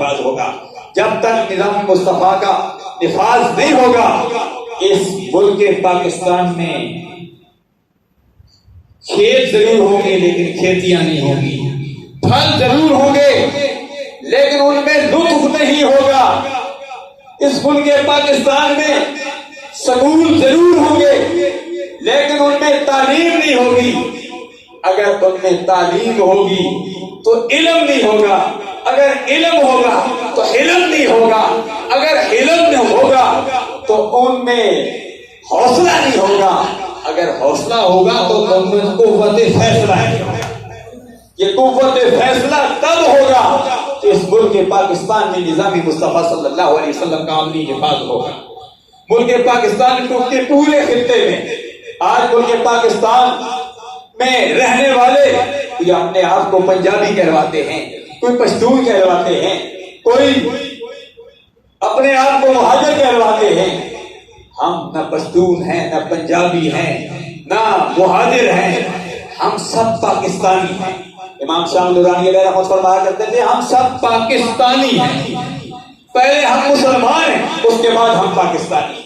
نفاذ ہوگا. جب تک نظام مصطفیٰ کا نفاذ نہیں ہوگا اس ملک پاکستان میں کھیت ضرور ہوں گے لیکن کھیتیاں نہیں ہوں گی، پھل ضرور ہوں گے لیکن ان میں لطف نہیں ہوگا. اس ملک پاکستان میں سکول ضرور ہوں گے لیکن ان میں تعلیم نہیں ہوگی. اگر ان میں تعلیم ہوگی تو علم نہیں ہوگا، اگر علم ہوگا تو علم نہیں ہوگا، اگر علم نہیں ہوگا تو ان میں حوصلہ نہیں ہوگا، اگر حوصلہ ہوگا تو ان میں قوت فیصلہ ہے. یہ قوت فیصلہ تب ہوگا کہ اس ملک پاکستان میں نظام مصطفیٰ صلی اللہ علیہ وسلم کا عملی نفاذ ہوگا. ملک پاکستان کے پورے خطے میں آج ملک پاکستان میں رہنے والے یہ اپنے آپ کو پنجابی کہلواتے ہیں، کوئی پشتون کہلواتے ہیں، کوئی اپنے آپ کو مہاجر کہلواتے ہیں. ہم نہ پشتون ہیں، نہ پنجابی ہیں، نہ مہاجر ہیں، ہم سب پاکستانی ہیں. امام شاہ درانی علیہ رحمۃ فرمایا کرتے تھے ہم سب پاکستانی ہیں. پہلے ہم مسلمان ہیں اس کے بعد ہم پاکستانی ہیں.